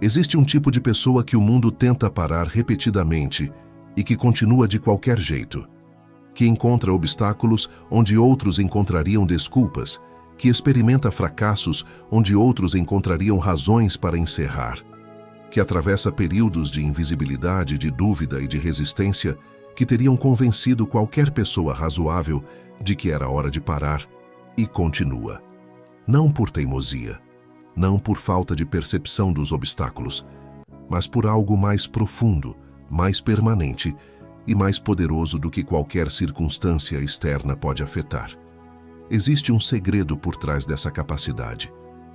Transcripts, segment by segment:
Existe um tipo de pessoa que o mundo tenta parar repetidamente e que continua de qualquer jeito, que encontra obstáculos onde outros encontrariam desculpas, que experimenta fracassos onde outros encontrariam razões para encerrar, que atravessa períodos de invisibilidade, de dúvida e de resistência que teriam convencido qualquer pessoa razoável de que era hora de parar e continua. Não por teimosia, não por falta de percepção dos obstáculos, mas por algo mais profundo, mais permanente e mais poderoso do que qualquer circunstância externa pode afetar. Existe um segredo por trás dessa capacidade,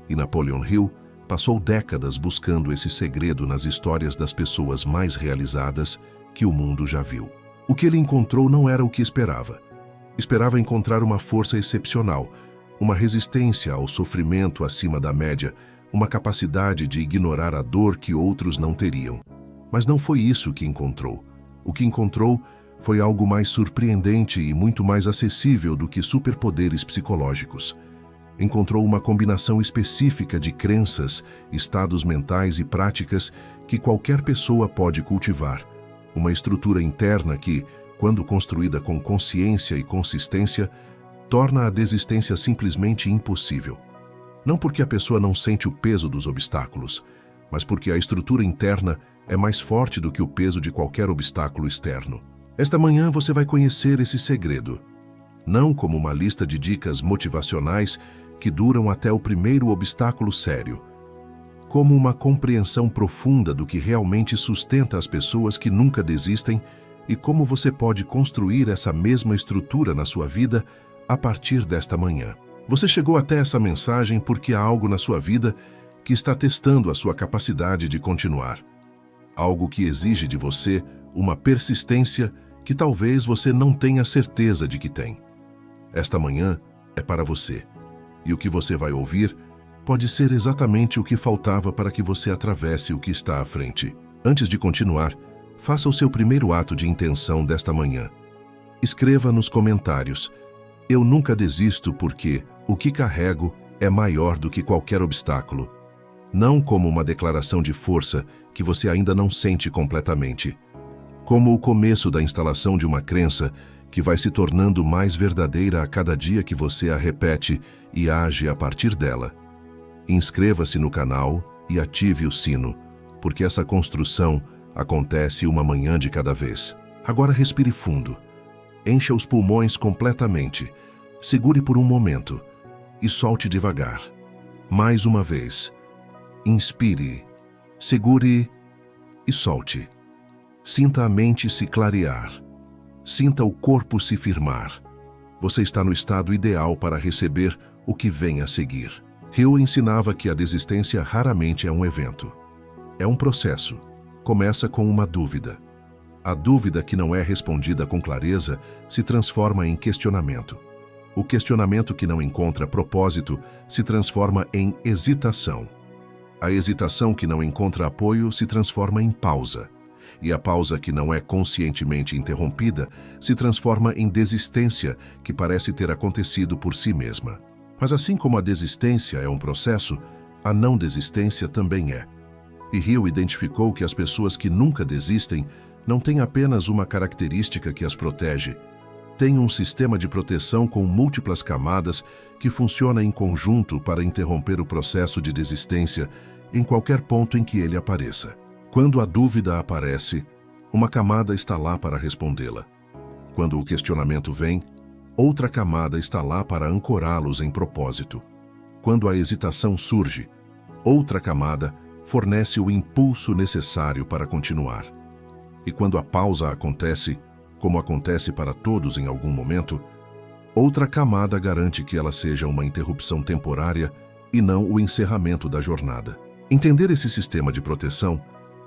e Napoleon Hill passou décadas buscando esse segredo nas histórias das pessoas mais realizadas que o mundo já viu. O que ele encontrou não era o que esperava. Esperava encontrar uma força excepcional, uma resistência ao sofrimento acima da média, uma capacidade de ignorar a dor que outros não teriam. Mas não foi isso que encontrou. O que encontrou foi algo mais surpreendente e muito mais acessível do que superpoderes psicológicos. Encontrou uma combinação específica de crenças, estados mentais e práticas que qualquer pessoa pode cultivar. Uma estrutura interna que, quando construída com consciência e consistência, torna a desistência simplesmente impossível. Não porque a pessoa não sente o peso dos obstáculos, mas porque a estrutura interna é mais forte do que o peso de qualquer obstáculo externo. Esta manhã você vai conhecer esse segredo, não como uma lista de dicas motivacionais que duram até o primeiro obstáculo sério, como uma compreensão profunda do que realmente sustenta as pessoas que nunca desistem e como você pode construir essa mesma estrutura na sua vida a partir desta manhã. Você chegou até essa mensagem porque há algo na sua vida que está testando a sua capacidade de continuar. Algo que exige de você uma persistência que talvez você não tenha certeza de que tem. Esta manhã é para você, e o que você vai ouvir pode ser exatamente o que faltava para que você atravesse o que está à frente. Antes de continuar, faça o seu primeiro ato de intenção desta manhã. Escreva nos comentários: eu nunca desisto porque o que carrego é maior do que qualquer obstáculo. Não como uma declaração de força que você ainda não sente completamente. Como o começo da instalação de uma crença que vai se tornando mais verdadeira a cada dia que você a repete e age a partir dela. Inscreva-se no canal e ative o sino, porque essa construção acontece uma manhã de cada vez. Agora respire fundo. Encha os pulmões completamente. Segure por um momento e solte devagar. Mais uma vez. Inspire, segure e solte. Sinta a mente se clarear. Sinta o corpo se firmar. Você está no estado ideal para receber o que vem a seguir. Hill ensinava que a desistência raramente é um evento. É um processo. Começa com uma dúvida. A dúvida que não é respondida com clareza se transforma em questionamento. O questionamento que não encontra propósito se transforma em hesitação. A hesitação que não encontra apoio se transforma em pausa. E a pausa que não é conscientemente interrompida se transforma em desistência que parece ter acontecido por si mesma. Mas assim como a desistência é um processo, a não desistência também é. E Hill identificou que as pessoas que nunca desistem não têm apenas uma característica que as protege, têm um sistema de proteção com múltiplas camadas que funciona em conjunto para interromper o processo de desistência em qualquer ponto em que ele apareça. Quando a dúvida aparece, uma camada está lá para respondê-la. Quando o questionamento vem, outra camada está lá para ancorá-los em propósito. Quando a hesitação surge, outra camada fornece o impulso necessário para continuar. E quando a pausa acontece, como acontece para todos em algum momento, outra camada garante que ela seja uma interrupção temporária e não o encerramento da jornada. Entender esse sistema de proteção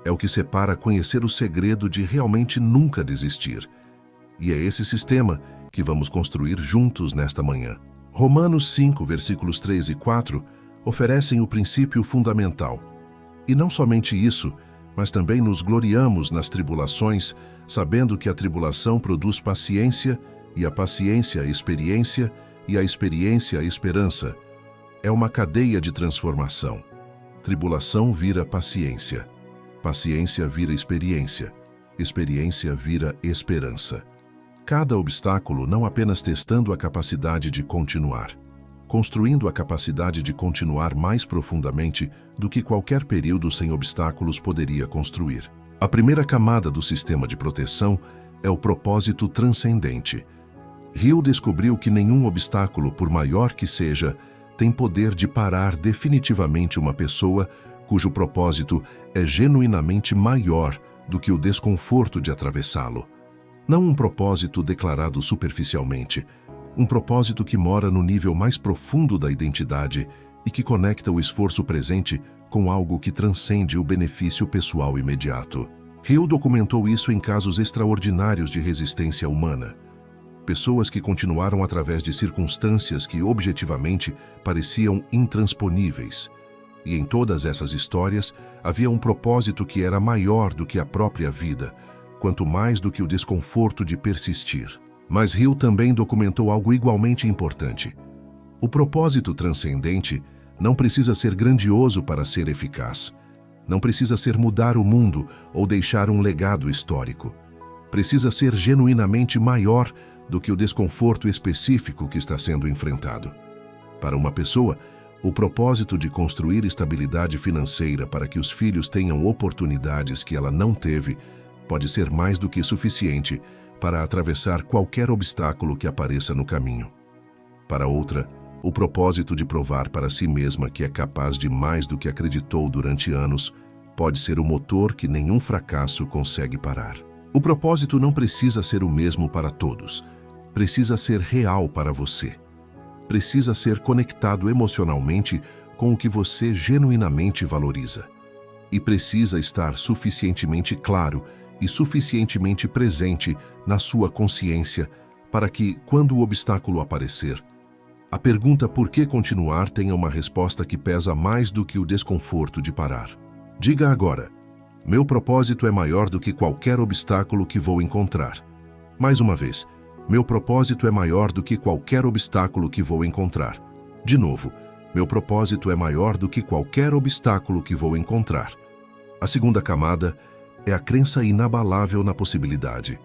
é o que separa conhecer o segredo de realmente nunca desistir. E é esse sistema que vamos construir juntos nesta manhã. Romanos 5, versículos 3 e 4 oferecem o princípio fundamental. E não somente isso, mas também nos gloriamos nas tribulações, sabendo que a tribulação produz paciência, e a paciência experiência, e a experiência esperança. É uma cadeia de transformação. tribulação vira paciência, paciência vira experiência, experiência vira esperança. Cada obstáculo não apenas testando a capacidade de continuar, construindo a capacidade de continuar mais profundamente do que qualquer período sem obstáculos poderia construir. A primeira camada do sistema de proteção é o propósito transcendente. Hill descobriu que nenhum obstáculo, por maior que seja, tem poder de parar definitivamente uma pessoa cujo propósito é genuinamente maior do que o desconforto de atravessá-lo. Não um propósito declarado superficialmente, um propósito que mora no nível mais profundo da identidade e que conecta o esforço presente com algo que transcende o benefício pessoal imediato. Hill documentou isso em casos extraordinários de resistência humana. Pessoas que continuaram através de circunstâncias que objetivamente pareciam intransponíveis. E em todas essas histórias havia um propósito que era maior do que a própria vida, quanto mais do que o desconforto de persistir. Mas Hill também documentou algo igualmente importante. O propósito transcendente não precisa ser grandioso para ser eficaz. Não precisa ser mudar o mundo ou deixar um legado histórico. Precisa ser genuinamente maior do que o desconforto específico que está sendo enfrentado. Para uma pessoa, o propósito de construir estabilidade financeira para que os filhos tenham oportunidades que ela não teve pode ser mais do que suficiente para atravessar qualquer obstáculo que apareça no caminho. Para outra, o propósito de provar para si mesma que é capaz de mais do que acreditou durante anos pode ser o motor que nenhum fracasso consegue parar. O propósito não precisa ser o mesmo para todos. Precisa ser real para você. Precisa ser conectado emocionalmente com o que você genuinamente valoriza. E precisa estar suficientemente claro e suficientemente presente na sua consciência para que, quando o obstáculo aparecer, a pergunta por que continuar tenha uma resposta que pesa mais do que o desconforto de parar. Diga agora: meu propósito é maior do que qualquer obstáculo que vou encontrar. Mais uma vez, meu propósito é maior do que qualquer obstáculo que vou encontrar. De novo, meu propósito é maior do que qualquer obstáculo que vou encontrar. A segunda camada é a crença inabalável na possibilidade.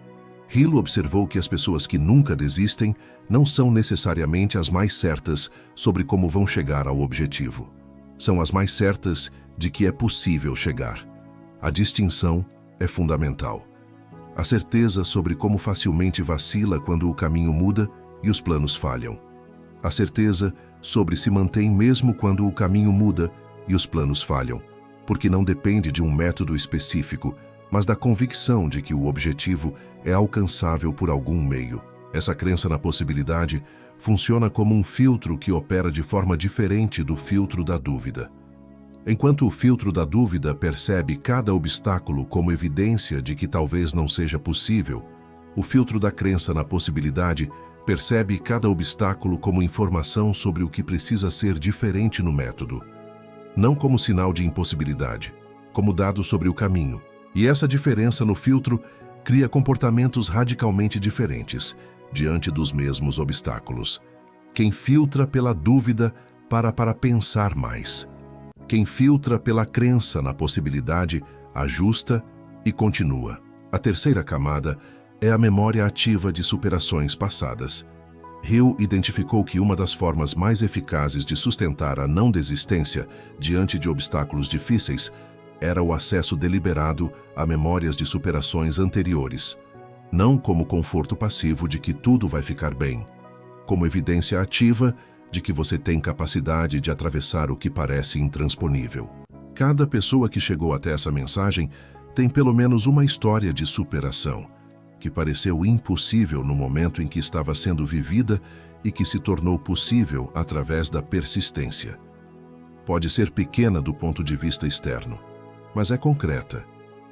Hill observou que as pessoas que nunca desistem não são necessariamente as mais certas sobre como vão chegar ao objetivo. São as mais certas de que é possível chegar. A distinção é fundamental. A certeza sobre como facilmente vacila quando o caminho muda e os planos falham. A certeza sobre se mantém mesmo quando o caminho muda e os planos falham, porque não depende de um método específico, mas da convicção de que o objetivo é alcançável por algum meio. Essa crença na possibilidade funciona como um filtro que opera de forma diferente do filtro da dúvida. Enquanto o filtro da dúvida percebe cada obstáculo como evidência de que talvez não seja possível, o filtro da crença na possibilidade percebe cada obstáculo como informação sobre o que precisa ser diferente no método, não como sinal de impossibilidade, como dado sobre o caminho. E essa diferença no filtro cria comportamentos radicalmente diferentes diante dos mesmos obstáculos. Quem filtra pela dúvida para pensar mais. Quem filtra pela crença na possibilidade ajusta e continua. A terceira camada é a memória ativa de superações passadas. Hill identificou que uma das formas mais eficazes de sustentar a não desistência diante de obstáculos difíceis era o acesso deliberado a memórias de superações anteriores, não como conforto passivo de que tudo vai ficar bem, como evidência ativa de que você tem capacidade de atravessar o que parece intransponível. Cada pessoa que chegou até essa mensagem tem pelo menos uma história de superação, que pareceu impossível no momento em que estava sendo vivida e que se tornou possível através da persistência. Pode ser pequena do ponto de vista externo, mas é concreta,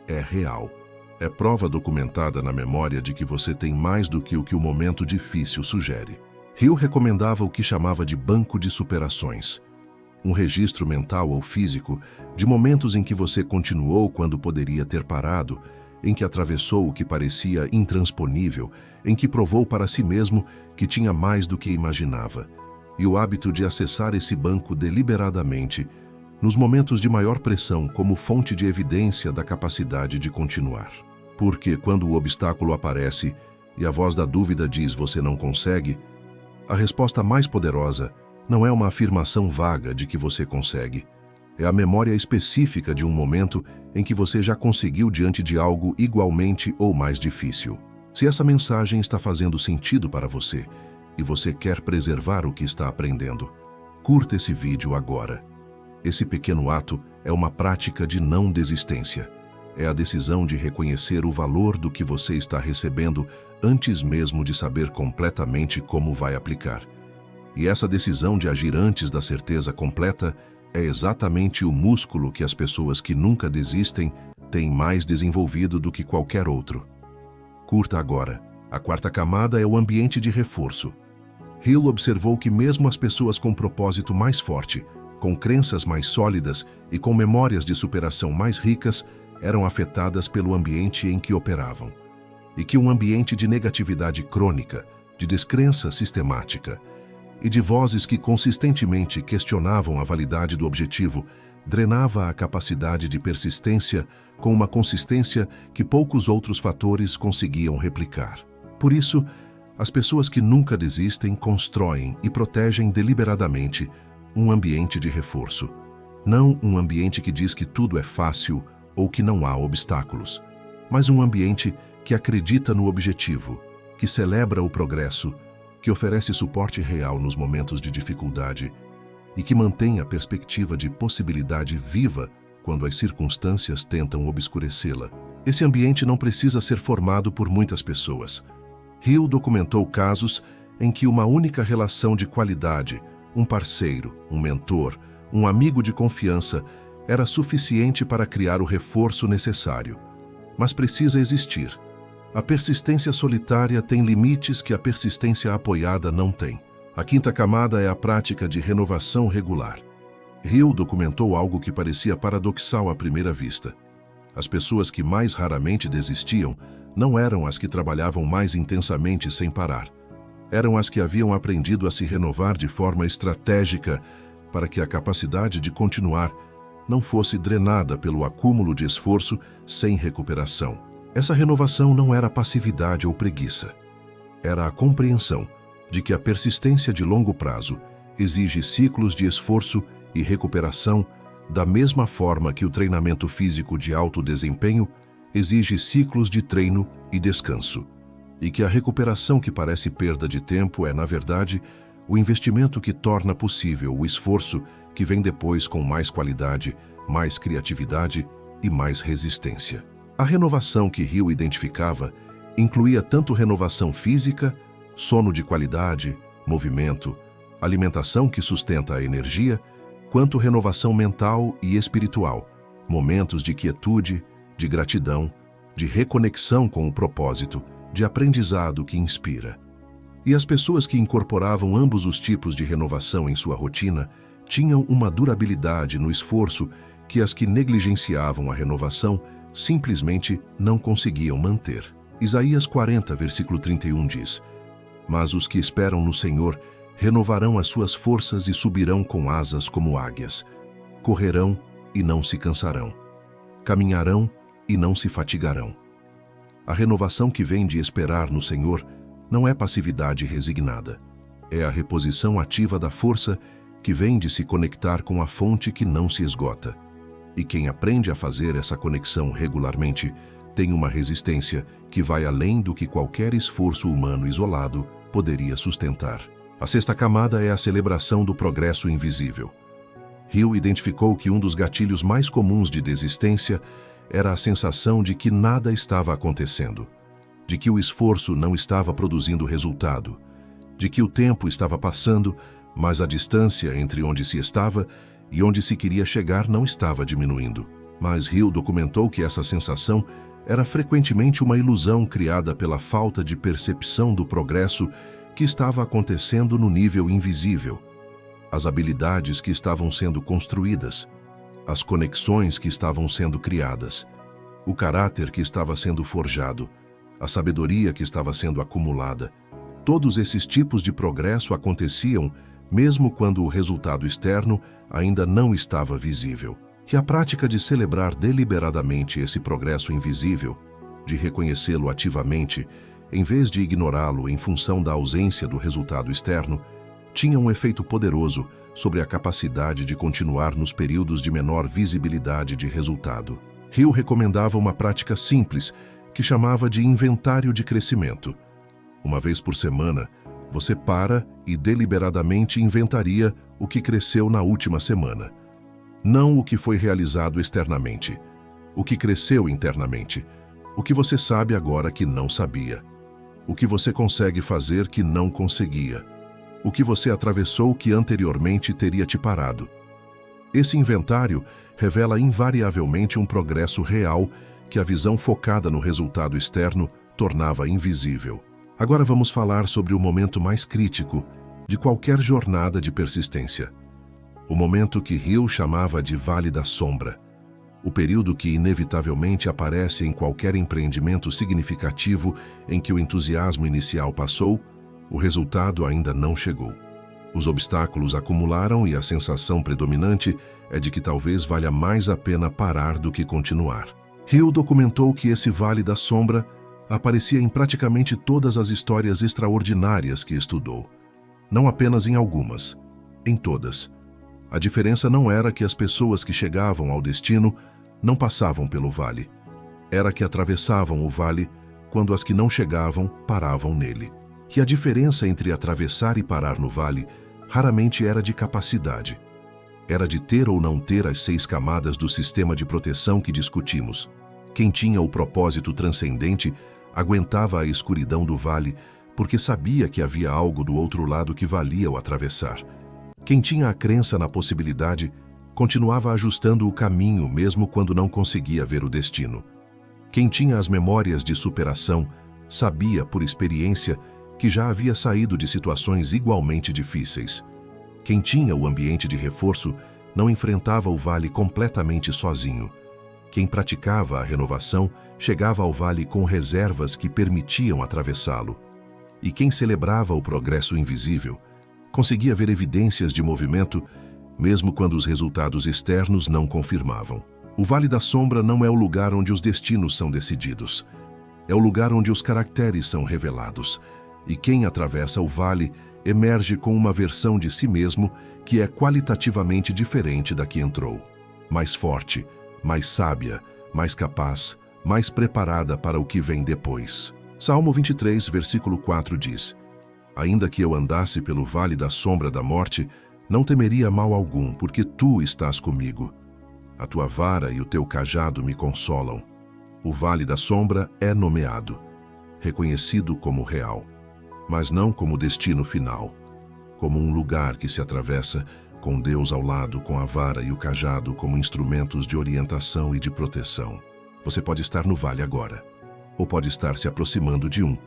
é real. É prova documentada na memória de que você tem mais do que o momento difícil sugere. Hill recomendava o que chamava de banco de superações, um registro mental ou físico de momentos em que você continuou quando poderia ter parado, em que atravessou o que parecia intransponível, em que provou para si mesmo que tinha mais do que imaginava. E o hábito de acessar esse banco deliberadamente nos momentos de maior pressão como fonte de evidência da capacidade de continuar. Porque quando o obstáculo aparece e a voz da dúvida diz você não consegue, a resposta mais poderosa não é uma afirmação vaga de que você consegue. É a memória específica de um momento em que você já conseguiu diante de algo igualmente ou mais difícil. Se essa mensagem está fazendo sentido para você e você quer preservar o que está aprendendo, curta esse vídeo agora. Esse pequeno ato é uma prática de não desistência. É a decisão de reconhecer o valor do que você está recebendo antes mesmo de saber completamente como vai aplicar. E essa decisão de agir antes da certeza completa é exatamente o músculo que as pessoas que nunca desistem têm mais desenvolvido do que qualquer outro. Curta agora. A quarta camada é o ambiente de reforço. Hill observou que mesmo as pessoas com propósito mais forte, com crenças mais sólidas e com memórias de superação mais ricas, eram afetadas pelo ambiente em que operavam. E que um ambiente de negatividade crônica, de descrença sistemática e de vozes que consistentemente questionavam a validade do objetivo, drenava a capacidade de persistência com uma consistência que poucos outros fatores conseguiam replicar. Por isso, as pessoas que nunca desistem constroem e protegem deliberadamente um ambiente de reforço. Não um ambiente que diz que tudo é fácil ou que não há obstáculos, mas um ambiente que acredita no objetivo, que celebra o progresso, que oferece suporte real nos momentos de dificuldade e que mantém a perspectiva de possibilidade viva quando as circunstâncias tentam obscurecê-la. Esse ambiente não precisa ser formado por muitas pessoas. Hill documentou casos em que uma única relação de qualidade, um parceiro, um mentor, um amigo de confiança, era suficiente para criar o reforço necessário. Mas precisa existir. A persistência solitária tem limites que a persistência apoiada não tem. A quinta camada é a prática de renovação regular. Hill documentou algo que parecia paradoxal à primeira vista. As pessoas que mais raramente desistiam não eram as que trabalhavam mais intensamente sem parar. Eram as que haviam aprendido a se renovar de forma estratégica para que a capacidade de continuar não fosse drenada pelo acúmulo de esforço sem recuperação. Essa renovação não era passividade ou preguiça. Era a compreensão de que a persistência de longo prazo exige ciclos de esforço e recuperação da mesma forma que o treinamento físico de alto desempenho exige ciclos de treino e descanso, e que a recuperação que parece perda de tempo é, na verdade, o investimento que torna possível o esforço que vem depois com mais qualidade, mais criatividade e mais resistência. A renovação que Hill identificava incluía tanto renovação física, sono de qualidade, movimento, alimentação que sustenta a energia, quanto renovação mental e espiritual, momentos de quietude, de gratidão, de reconexão com o propósito, de aprendizado que inspira. E as pessoas que incorporavam ambos os tipos de renovação em sua rotina tinham uma durabilidade no esforço que as que negligenciavam a renovação simplesmente não conseguiam manter. Isaías 40, versículo 31 diz: "Mas os que esperam no Senhor renovarão as suas forças e subirão com asas como águias. Correrão e não se cansarão. Caminharão e não se fatigarão." A renovação que vem de esperar no Senhor não é passividade resignada. É a reposição ativa da força que vem de se conectar com a fonte que não se esgota. E quem aprende a fazer essa conexão regularmente tem uma resistência que vai além do que qualquer esforço humano isolado poderia sustentar. A sexta camada é a celebração do progresso invisível. Hill identificou que um dos gatilhos mais comuns de desistência era a sensação de que nada estava acontecendo, de que o esforço não estava produzindo resultado, de que o tempo estava passando, mas a distância entre onde se estava e onde se queria chegar não estava diminuindo. Mas Hill documentou que essa sensação era frequentemente uma ilusão criada pela falta de percepção do progresso que estava acontecendo no nível invisível. As habilidades que estavam sendo construídas, as conexões que estavam sendo criadas, o caráter que estava sendo forjado, a sabedoria que estava sendo acumulada. Todos esses tipos de progresso aconteciam mesmo quando o resultado externo ainda não estava visível. E a prática de celebrar deliberadamente esse progresso invisível, de reconhecê-lo ativamente, em vez de ignorá-lo em função da ausência do resultado externo, tinha um efeito poderoso sobre a capacidade de continuar nos períodos de menor visibilidade de resultado. Hill recomendava uma prática simples que chamava de inventário de crescimento. Uma vez por semana, você para e deliberadamente inventaria o que cresceu na última semana. Não o que foi realizado externamente, o que cresceu internamente, o que você sabe agora que não sabia, o que você consegue fazer que não conseguia, o que você atravessou que anteriormente teria te parado. Esse inventário revela invariavelmente um progresso real que a visão focada no resultado externo tornava invisível. Agora vamos falar sobre o momento mais crítico de qualquer jornada de persistência. O momento que Hill chamava de Vale da Sombra. O período que inevitavelmente aparece em qualquer empreendimento significativo em que o entusiasmo inicial passou, o resultado ainda não chegou. Os obstáculos acumularam e a sensação predominante é de que talvez valha mais a pena parar do que continuar. Hill documentou que esse Vale da Sombra aparecia em praticamente todas as histórias extraordinárias que estudou. Não apenas em algumas, em todas. A diferença não era que as pessoas que chegavam ao destino não passavam pelo vale. Era que atravessavam o vale quando as que não chegavam paravam nele. E a diferença entre atravessar e parar no vale raramente era de capacidade. Era de ter ou não ter as 6 camadas do sistema de proteção que discutimos. Quem tinha o propósito transcendente aguentava a escuridão do vale porque sabia que havia algo do outro lado que valia o atravessar. Quem tinha a crença na possibilidade continuava ajustando o caminho mesmo quando não conseguia ver o destino. Quem tinha as memórias de superação sabia, por experiência, que já havia saído de situações igualmente difíceis. Quem tinha o ambiente de reforço não enfrentava o vale completamente sozinho. Quem praticava a renovação chegava ao vale com reservas que permitiam atravessá-lo. E quem celebrava o progresso invisível conseguia ver evidências de movimento, mesmo quando os resultados externos não confirmavam. O Vale da Sombra não é o lugar onde os destinos são decididos. É o lugar onde os caracteres são revelados. E quem atravessa o vale emerge com uma versão de si mesmo que é qualitativamente diferente da que entrou. Mais forte, mais sábia, mais capaz, mais preparada para o que vem depois. Salmo 23, versículo 4 diz: Ainda que eu andasse pelo vale da sombra da morte, não temeria mal algum, porque tu estás comigo. A tua vara e o teu cajado me consolam. O vale da sombra é nomeado, reconhecido como real, mas não como destino final, como um lugar que se atravessa com Deus ao lado, com a vara e o cajado como instrumentos de orientação e de proteção. Você pode estar no vale agora, ou pode estar se aproximando de um.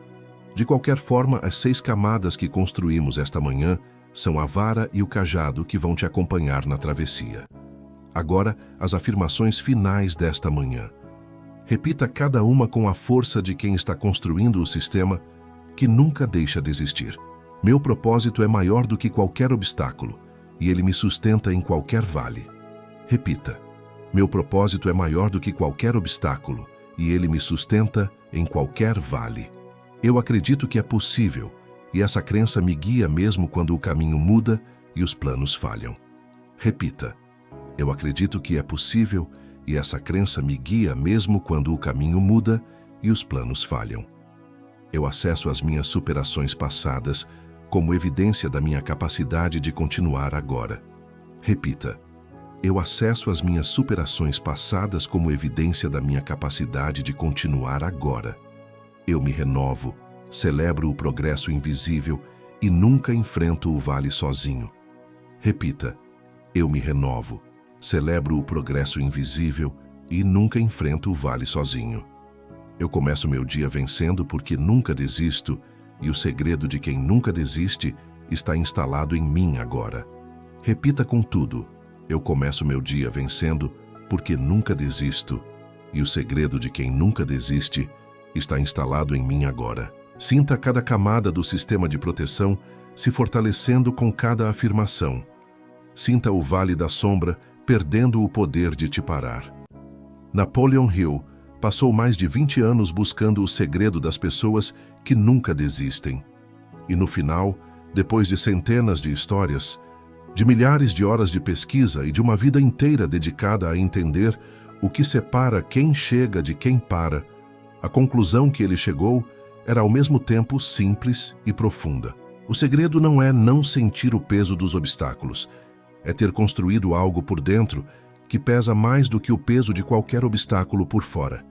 De qualquer forma, as 6 camadas que construímos esta manhã são a vara e o cajado que vão te acompanhar na travessia. Agora, as afirmações finais desta manhã. Repita cada uma com a força de quem está construindo o sistema que nunca deixa desistir. Meu propósito é maior do que qualquer obstáculo, e ele me sustenta em qualquer vale. Repita. Meu propósito é maior do que qualquer obstáculo, e ele me sustenta em qualquer vale. Eu acredito que é possível, e essa crença me guia mesmo quando o caminho muda e os planos falham. Repita. Eu acredito que é possível, e essa crença me guia mesmo quando o caminho muda e os planos falham. Eu acesso as minhas superações passadas como evidência da minha capacidade de continuar agora. Repita. Eu acesso as minhas superações passadas como evidência da minha capacidade de continuar agora. Eu me renovo, celebro o progresso invisível e nunca enfrento o vale sozinho. Repita. Eu me renovo, celebro o progresso invisível e nunca enfrento o vale sozinho. Eu começo meu dia vencendo porque nunca desisto, e o segredo de quem nunca desiste está instalado em mim agora. Repita com tudo. Eu começo meu dia vencendo porque nunca desisto, e o segredo de quem nunca desiste está instalado em mim agora. Sinta cada camada do sistema de proteção se fortalecendo com cada afirmação. Sinta o vale da sombra perdendo o poder de te parar. Napoleon Hill passou mais de 20 anos buscando o segredo das pessoas que nunca desistem. E no final, depois de centenas de histórias, de milhares de horas de pesquisa e de uma vida inteira dedicada a entender o que separa quem chega de quem para, a conclusão que ele chegou era ao mesmo tempo simples e profunda. O segredo não é não sentir o peso dos obstáculos, é ter construído algo por dentro que pesa mais do que o peso de qualquer obstáculo por fora.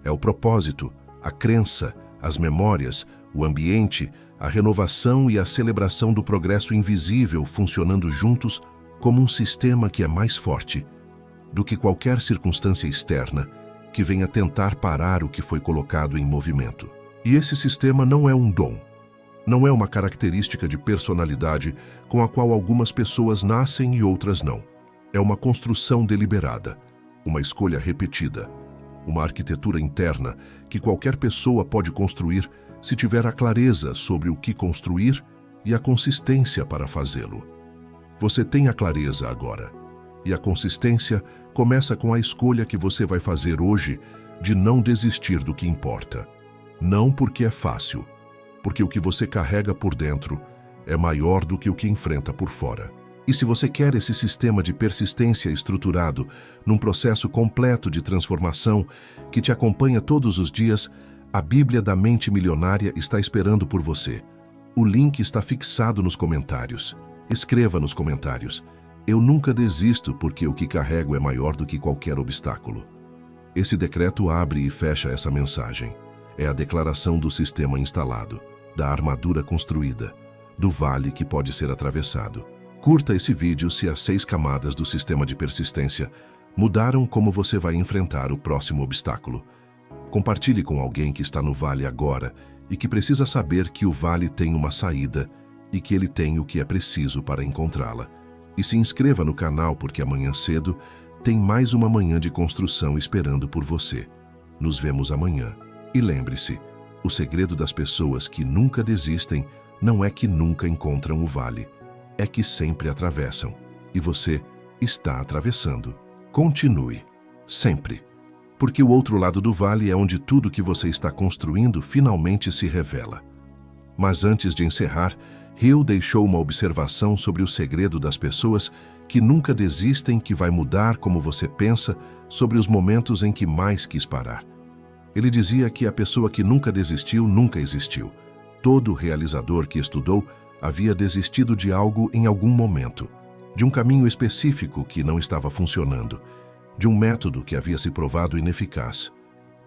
É o propósito, a crença, as memórias, o ambiente, a renovação e a celebração do progresso invisível funcionando juntos como um sistema que é mais forte do que qualquer circunstância externa que venha tentar parar o que foi colocado em movimento. E esse sistema não é um dom, não é uma característica de personalidade com a qual algumas pessoas nascem e outras não. É uma construção deliberada, uma escolha repetida, uma arquitetura interna que qualquer pessoa pode construir se tiver a clareza sobre o que construir e a consistência para fazê-lo. Você tem a clareza agora, e a consistência começa com a escolha que você vai fazer hoje de não desistir do que importa. Não porque é fácil, porque o que você carrega por dentro é maior do que o que enfrenta por fora. E se você quer esse sistema de persistência estruturado num processo completo de transformação que te acompanha todos os dias, a Bíblia da Mente Milionária está esperando por você. O link está fixado nos comentários. Escreva nos comentários: eu nunca desisto porque o que carrego é maior do que qualquer obstáculo. Esse decreto abre e fecha essa mensagem. É a declaração do sistema instalado, da armadura construída, do vale que pode ser atravessado. Curta esse vídeo se as 6 camadas do sistema de persistência mudaram como você vai enfrentar o próximo obstáculo. Compartilhe com alguém que está no vale agora e que precisa saber que o vale tem uma saída e que ele tem o que é preciso para encontrá-la. E se inscreva no canal porque amanhã cedo tem mais uma manhã de construção esperando por você. Nos vemos amanhã. E lembre-se, o segredo das pessoas que nunca desistem não é que nunca encontram o vale, é que sempre atravessam. E você está atravessando. Continue, sempre. Porque o outro lado do vale é onde tudo que você está construindo finalmente se revela. Mas antes de encerrar, Hill deixou uma observação sobre o segredo das pessoas que nunca desistem, que vai mudar como você pensa sobre os momentos em que mais quis parar. Ele dizia que a pessoa que nunca desistiu, nunca existiu. Todo realizador que estudou havia desistido de algo em algum momento, de um caminho específico que não estava funcionando, de um método que havia se provado ineficaz,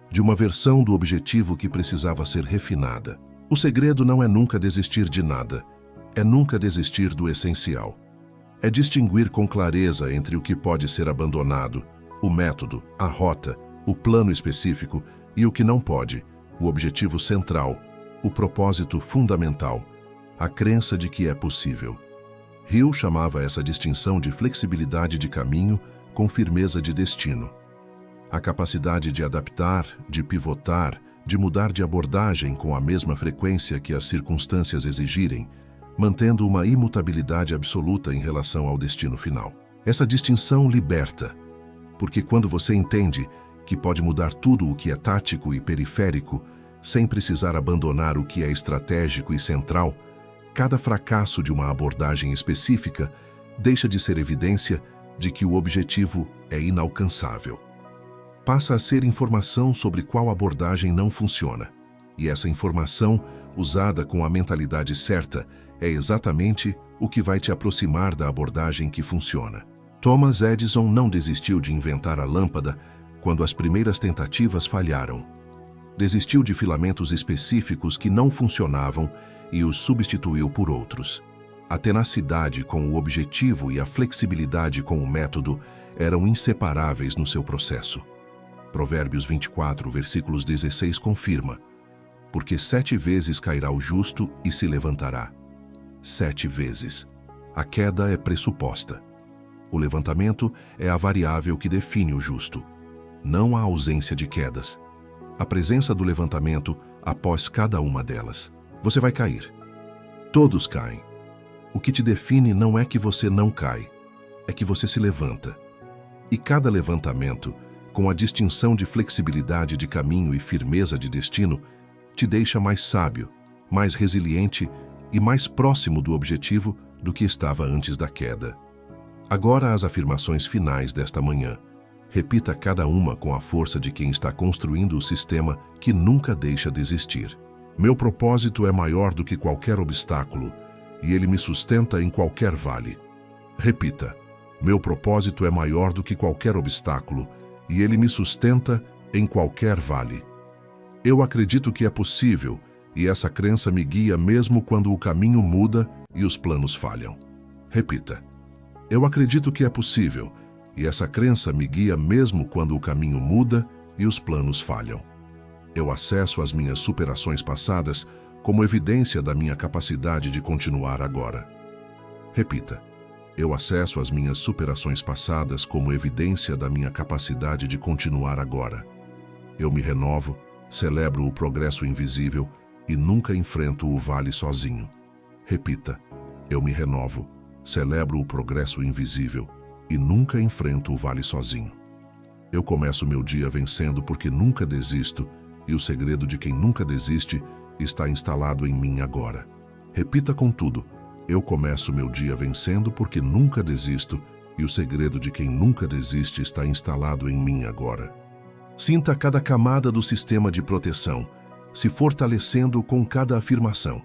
de uma versão do objetivo que precisava ser refinada. O segredo não é nunca desistir de nada, é nunca desistir do essencial. É distinguir com clareza entre o que pode ser abandonado, o método, a rota, o plano específico, e o que não pode, o objetivo central, o propósito fundamental, a crença de que é possível. Hill chamava essa distinção de flexibilidade de caminho com firmeza de destino. A capacidade de adaptar, de pivotar, de mudar de abordagem com a mesma frequência que as circunstâncias exigirem, mantendo uma imutabilidade absoluta em relação ao destino final. Essa distinção liberta, porque quando você entende que pode mudar tudo o que é tático e periférico, sem precisar abandonar o que é estratégico e central, cada fracasso de uma abordagem específica deixa de ser evidência de que o objetivo é inalcançável. Passa a ser informação sobre qual abordagem não funciona, e essa informação, usada com a mentalidade certa, é exatamente o que vai te aproximar da abordagem que funciona. Thomas Edison não desistiu de inventar a lâmpada quando as primeiras tentativas falharam. Desistiu de filamentos específicos que não funcionavam e os substituiu por outros. A tenacidade com o objetivo e a flexibilidade com o método eram inseparáveis no seu processo. Provérbios 24, versículos 16 confirma: porque 7 vezes cairá o justo e se levantará. 7 vezes. A queda é pressuposta. O levantamento é a variável que define o justo. Não a ausência de quedas. A presença do levantamento após cada uma delas. Você vai cair. Todos caem. O que te define não é que você não cai, é que você se levanta. E cada levantamento, com a distinção de flexibilidade de caminho e firmeza de destino, te deixa mais sábio, mais resiliente e mais próximo do objetivo do que estava antes da queda. Agora as afirmações finais desta manhã. Repita cada uma com a força de quem está construindo o sistema que nunca deixa desistir. Meu propósito é maior do que qualquer obstáculo e ele me sustenta em qualquer vale. Repita. Meu propósito é maior do que qualquer obstáculo e ele me sustenta em qualquer vale. Eu acredito que é possível e essa crença me guia mesmo quando o caminho muda e os planos falham. Repita. Eu acredito que é possível e essa crença me guia mesmo quando o caminho muda e os planos falham. Eu acesso as minhas superações passadas como evidência da minha capacidade de continuar agora. Repita. Eu acesso as minhas superações passadas como evidência da minha capacidade de continuar agora. Eu me renovo, celebro o progresso invisível e nunca enfrento o vale sozinho. Repita. Eu me renovo, celebro o progresso invisível e nunca enfrento o vale sozinho. Eu começo meu dia vencendo porque nunca desisto e o segredo de quem nunca desiste está instalado em mim agora. Repita com tudo. Eu começo meu dia vencendo porque nunca desisto e o segredo de quem nunca desiste está instalado em mim agora. Sinta cada camada do sistema de proteção se fortalecendo com cada afirmação.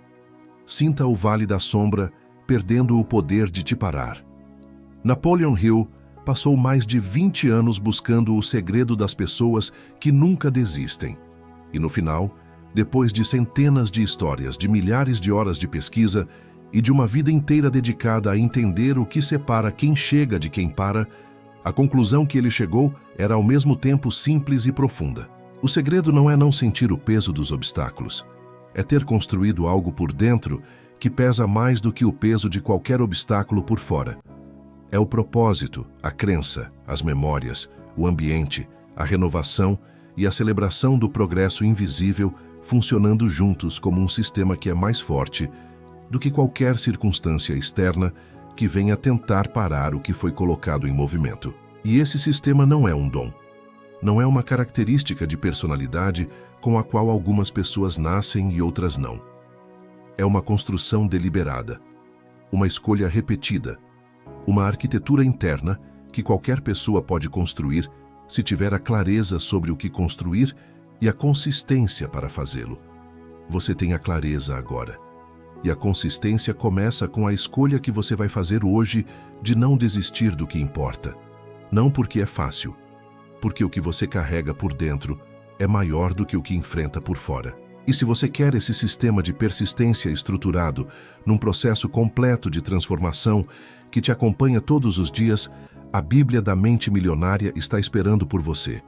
Sinta o vale da sombra perdendo o poder de te parar. Napoleon Hill passou mais de 20 anos buscando o segredo das pessoas que nunca desistem. E no final, depois de centenas de histórias, de milhares de horas de pesquisa e de uma vida inteira dedicada a entender o que separa quem chega de quem para, a conclusão que ele chegou era ao mesmo tempo simples e profunda. O segredo não é não sentir o peso dos obstáculos, é ter construído algo por dentro que pesa mais do que o peso de qualquer obstáculo por fora. É o propósito, a crença, as memórias, o ambiente, a renovação e a celebração do progresso invisível funcionando juntos como um sistema que é mais forte do que qualquer circunstância externa que venha tentar parar o que foi colocado em movimento. E esse sistema não é um dom. Não é uma característica de personalidade com a qual algumas pessoas nascem e outras não. É uma construção deliberada, uma escolha repetida, uma arquitetura interna que qualquer pessoa pode construir se tiver a clareza sobre o que construir e a consistência para fazê-lo. Você tem a clareza agora. E a consistência começa com a escolha que você vai fazer hoje de não desistir do que importa. Não porque é fácil, porque o que você carrega por dentro é maior do que o que enfrenta por fora. E se você quer esse sistema de persistência estruturado num processo completo de transformação que te acompanha todos os dias, a Bíblia da Mente Milionária está esperando por você.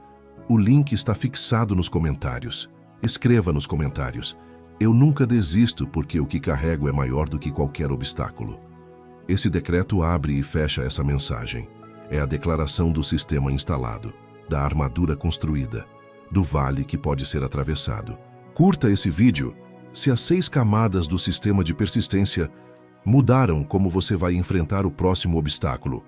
O link está fixado nos comentários. Escreva nos comentários. Eu nunca desisto porque o que carrego é maior do que qualquer obstáculo. Esse decreto abre e fecha essa mensagem. É a declaração do sistema instalado, da armadura construída, do vale que pode ser atravessado. Curta esse vídeo se as 6 camadas do sistema de persistência mudaram como você vai enfrentar o próximo obstáculo.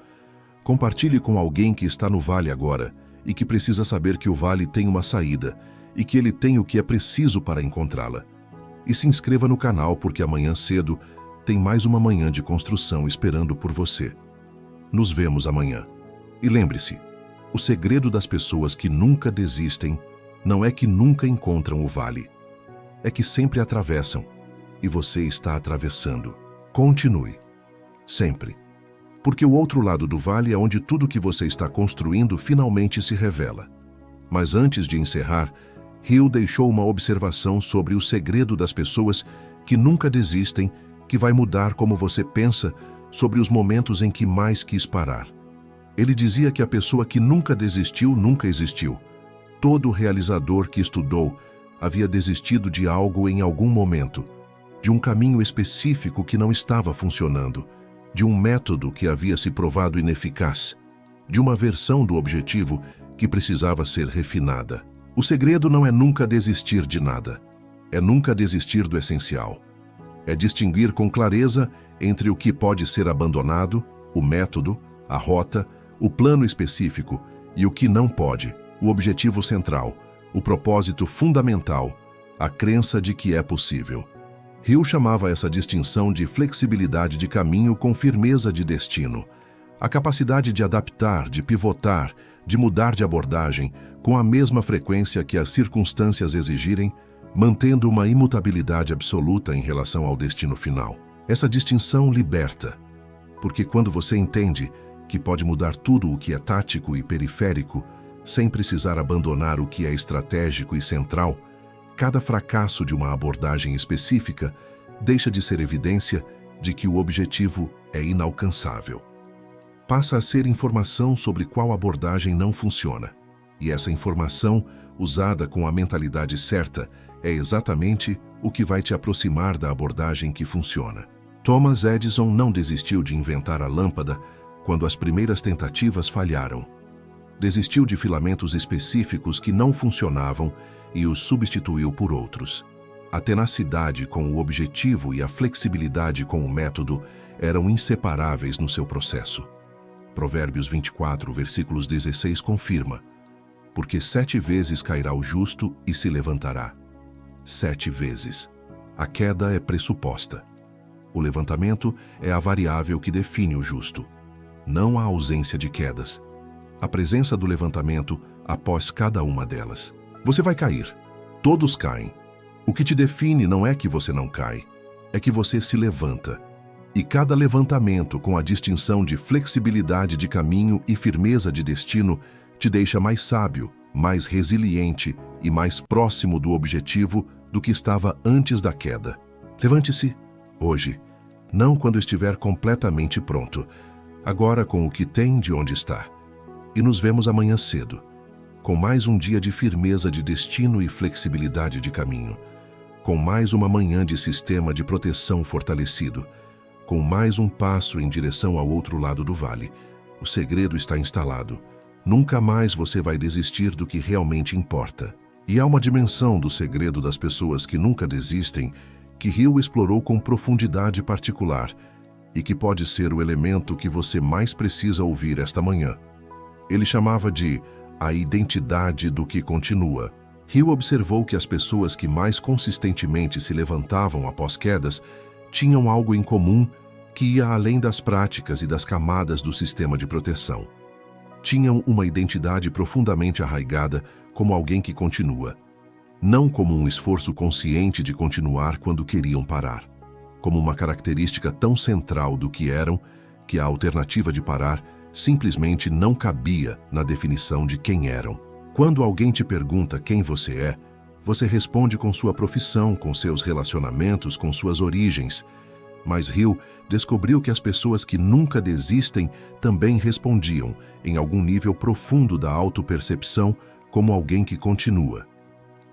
Compartilhe com alguém que está no vale agora e que precisa saber que o vale tem uma saída e que ele tem o que é preciso para encontrá-la. E se inscreva no canal porque amanhã cedo tem mais uma manhã de construção esperando por você. Nos vemos amanhã. E lembre-se, o segredo das pessoas que nunca desistem não é que nunca encontram o vale, é que sempre atravessam e você está atravessando. Continue. Sempre. Porque o outro lado do vale é onde tudo que você está construindo finalmente se revela. Mas antes de encerrar, Hill deixou uma observação sobre o segredo das pessoas que nunca desistem, que vai mudar como você pensa sobre os momentos em que mais quis parar. Ele dizia que a pessoa que nunca desistiu, nunca existiu. Todo realizador que estudou havia desistido de algo em algum momento, de um caminho específico que não estava funcionando, de um método que havia se provado ineficaz, de uma versão do objetivo que precisava ser refinada. O segredo não é nunca desistir de nada, é nunca desistir do essencial. É distinguir com clareza entre o que pode ser abandonado, o método, a rota, o plano específico, e o que não pode, o objetivo central, o propósito fundamental, a crença de que é possível. Hill chamava essa distinção de flexibilidade de caminho com firmeza de destino. A capacidade de adaptar, de pivotar, de mudar de abordagem com a mesma frequência que as circunstâncias exigirem, mantendo uma imutabilidade absoluta em relação ao destino final. Essa distinção liberta, porque quando você entende que pode mudar tudo o que é tático e periférico, sem precisar abandonar o que é estratégico e central, cada fracasso de uma abordagem específica deixa de ser evidência de que o objetivo é inalcançável. Passa a ser informação sobre qual abordagem não funciona. E essa informação, usada com a mentalidade certa, é exatamente o que vai te aproximar da abordagem que funciona. Thomas Edison não desistiu de inventar a lâmpada quando as primeiras tentativas falharam. Desistiu de filamentos específicos que não funcionavam e os substituiu por outros. A tenacidade com o objetivo e a flexibilidade com o método eram inseparáveis no seu processo. Provérbios 24, versículos 16 confirma: porque 7 vezes cairá o justo e se levantará. 7 vezes. A queda é pressuposta. O levantamento é a variável que define o justo, não a ausência de quedas. A presença do levantamento após cada uma delas. Você vai cair. Todos caem. O que te define não é que você não cai, é que você se levanta. E cada levantamento com a distinção de flexibilidade de caminho e firmeza de destino te deixa mais sábio, mais resiliente e mais próximo do objetivo do que estava antes da queda. Levante-se hoje, não quando estiver completamente pronto, agora com o que tem de onde está. E nos vemos amanhã cedo, com mais um dia de firmeza de destino e flexibilidade de caminho, com mais uma manhã de sistema de proteção fortalecido, com mais um passo em direção ao outro lado do vale. O segredo está instalado. Nunca mais você vai desistir do que realmente importa. E há uma dimensão do segredo das pessoas que nunca desistem que Hill explorou com profundidade particular e que pode ser o elemento que você mais precisa ouvir esta manhã. Ele chamava de a identidade do que continua. Hill observou que as pessoas que mais consistentemente se levantavam após quedas tinham algo em comum que ia além das práticas e das camadas do sistema de proteção. Tinham uma identidade profundamente arraigada como alguém que continua, não como um esforço consciente de continuar quando queriam parar, como uma característica tão central do que eram que a alternativa de parar simplesmente não cabia na definição de quem eram. Quando alguém te pergunta quem você é, você responde com sua profissão, com seus relacionamentos, com suas origens. Mas Hill descobriu que as pessoas que nunca desistem também respondiam, em algum nível profundo da autopercepção, como alguém que continua.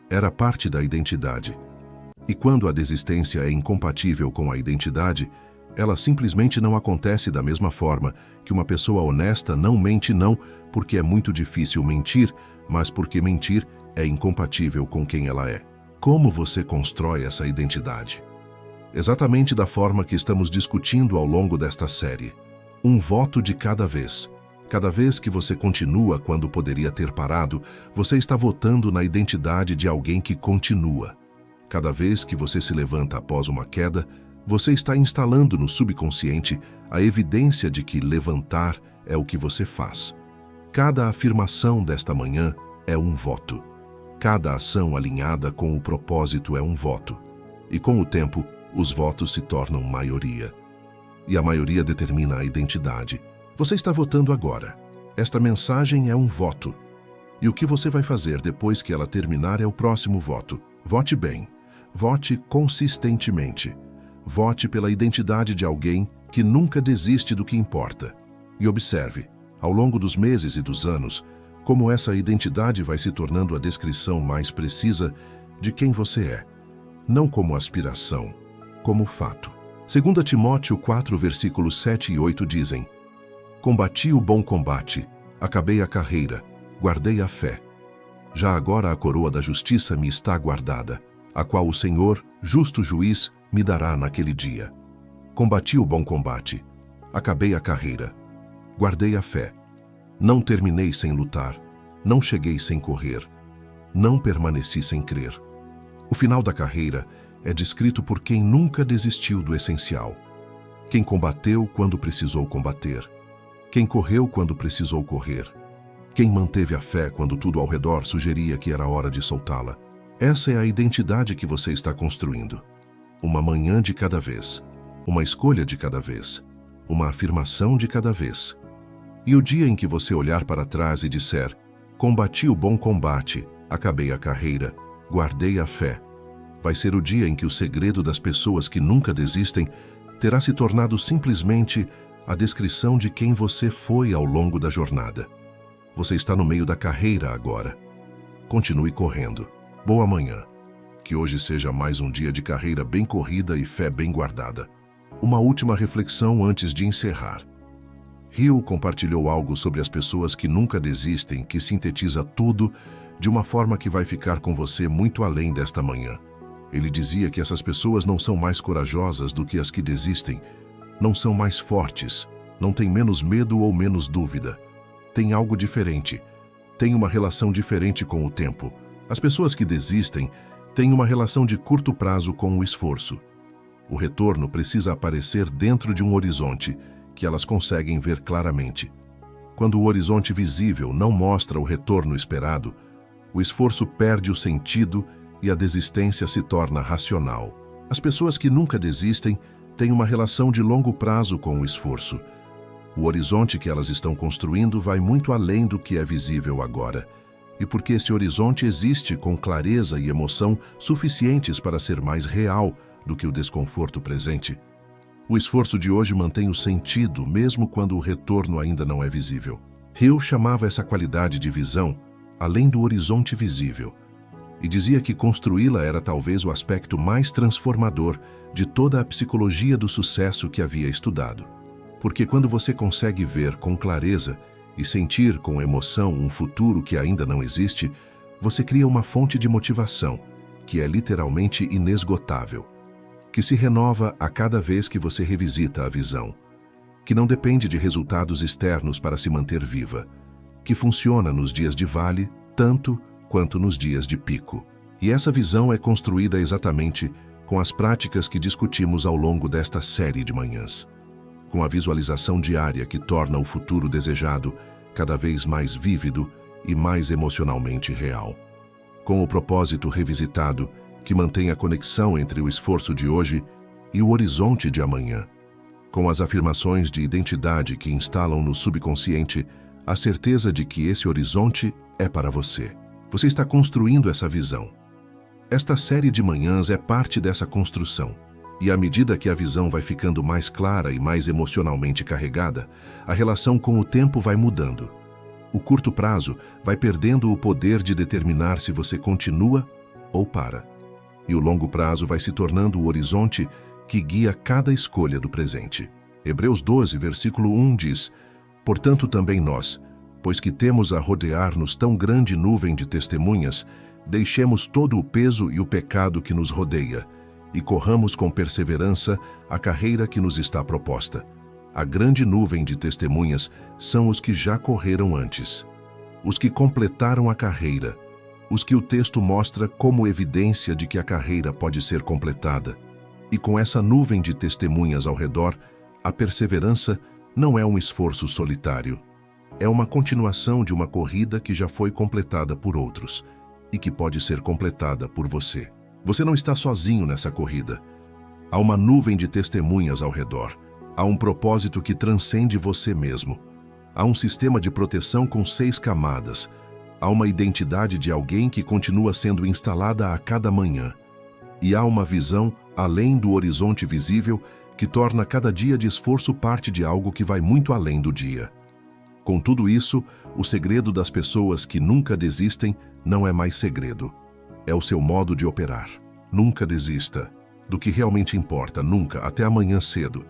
Era parte da identidade. E quando a desistência é incompatível com a identidade, ela simplesmente não acontece da mesma forma que uma pessoa honesta não mente não porque é muito difícil mentir, mas porque mentir é incompatível com quem ela é. Como você constrói essa identidade? Exatamente da forma que estamos discutindo ao longo desta série. Um voto de cada vez. Cada vez que você continua quando poderia ter parado, você está votando na identidade de alguém que continua. Cada vez que você se levanta após uma queda, você está instalando no subconsciente a evidência de que levantar é o que você faz. Cada afirmação desta manhã é um voto. Cada ação alinhada com o propósito é um voto. E com o tempo, os votos se tornam maioria. E a maioria determina a identidade. Você está votando agora. Esta mensagem é um voto. E o que você vai fazer depois que ela terminar é o próximo voto. Vote bem. Vote consistentemente. Vote pela identidade de alguém que nunca desiste do que importa. E observe, ao longo dos meses e dos anos, como essa identidade vai se tornando a descrição mais precisa de quem você é. Não como aspiração, como fato. 2 Timóteo 4, versículos 7 e 8 dizem: combati o bom combate, acabei a carreira, guardei a fé. Já agora a coroa da justiça me está guardada, a qual o Senhor, justo juiz, me dará naquele dia. Combati o bom combate. Acabei a carreira. Guardei a fé. Não terminei sem lutar. Não cheguei sem correr. Não permaneci sem crer. O final da carreira é descrito por quem nunca desistiu do essencial. Quem combateu quando precisou combater. Quem correu quando precisou correr. Quem manteve a fé quando tudo ao redor sugeria que era hora de soltá-la. Essa é a identidade que você está construindo. Uma manhã de cada vez. Uma escolha de cada vez. Uma afirmação de cada vez. E o dia em que você olhar para trás e disser: combati o bom combate, acabei a carreira, guardei a fé, vai ser o dia em que o segredo das pessoas que nunca desistem terá se tornado simplesmente a descrição de quem você foi ao longo da jornada. Você está no meio da carreira agora. Continue correndo. Boa manhã. Que hoje seja mais um dia de carreira bem corrida e fé bem guardada. Uma última reflexão antes de encerrar. Hill compartilhou algo sobre as pessoas que nunca desistem, que sintetiza tudo de uma forma que vai ficar com você muito além desta manhã. Ele dizia que essas pessoas não são mais corajosas do que as que desistem, não são mais fortes, não têm menos medo ou menos dúvida. Tem algo diferente, tem uma relação diferente com o tempo. As pessoas que desistem têm uma relação de curto prazo com o esforço. O retorno precisa aparecer dentro de um horizonte que elas conseguem ver claramente. Quando o horizonte visível não mostra o retorno esperado, o esforço perde o sentido e a desistência se torna racional. As pessoas que nunca desistem têm uma relação de longo prazo com o esforço. O horizonte que elas estão construindo vai muito além do que é visível agora. E porque esse horizonte existe com clareza e emoção suficientes para ser mais real do que o desconforto presente, o esforço de hoje mantém o sentido mesmo quando o retorno ainda não é visível. Hill chamava essa qualidade de visão além do horizonte visível e dizia que construí-la era talvez o aspecto mais transformador de toda a psicologia do sucesso que havia estudado. Porque quando você consegue ver com clareza e sentir com emoção um futuro que ainda não existe, você cria uma fonte de motivação que é literalmente inesgotável, que se renova a cada vez que você revisita a visão, que não depende de resultados externos para se manter viva, que funciona nos dias de vale tanto quanto nos dias de pico. E essa visão é construída exatamente com as práticas que discutimos ao longo desta série de manhãs, com a visualização diária que torna o futuro desejado cada vez mais vívido e mais emocionalmente real, com o propósito revisitado que mantém a conexão entre o esforço de hoje e o horizonte de amanhã, com as afirmações de identidade que instalam no subconsciente a certeza de que esse horizonte é para você. Você está construindo essa visão. Esta série de manhãs é parte dessa construção. E à medida que a visão vai ficando mais clara e mais emocionalmente carregada, a relação com o tempo vai mudando. O curto prazo vai perdendo o poder de determinar se você continua ou para. E o longo prazo vai se tornando o horizonte que guia cada escolha do presente. Hebreus 12, versículo 1 diz: portanto também nós, pois que temos a rodear-nos tão grande nuvem de testemunhas, deixemos todo o peso e o pecado que nos rodeia, e corramos com perseverança a carreira que nos está proposta. A grande nuvem de testemunhas são os que já correram antes, os que completaram a carreira, os que o texto mostra como evidência de que a carreira pode ser completada. E com essa nuvem de testemunhas ao redor, a perseverança não é um esforço solitário. É uma continuação de uma corrida que já foi completada por outros e que pode ser completada por você. Você não está sozinho nessa corrida. Há uma nuvem de testemunhas ao redor. Há um propósito que transcende você mesmo. Há um sistema de proteção com 6 camadas. Há uma identidade de alguém que continua sendo instalada a cada manhã. E há uma visão além do horizonte visível que torna cada dia de esforço parte de algo que vai muito além do dia. Com tudo isso, o segredo das pessoas que nunca desistem não é mais segredo. É o seu modo de operar. Nunca desista do que realmente importa, nunca, até amanhã cedo.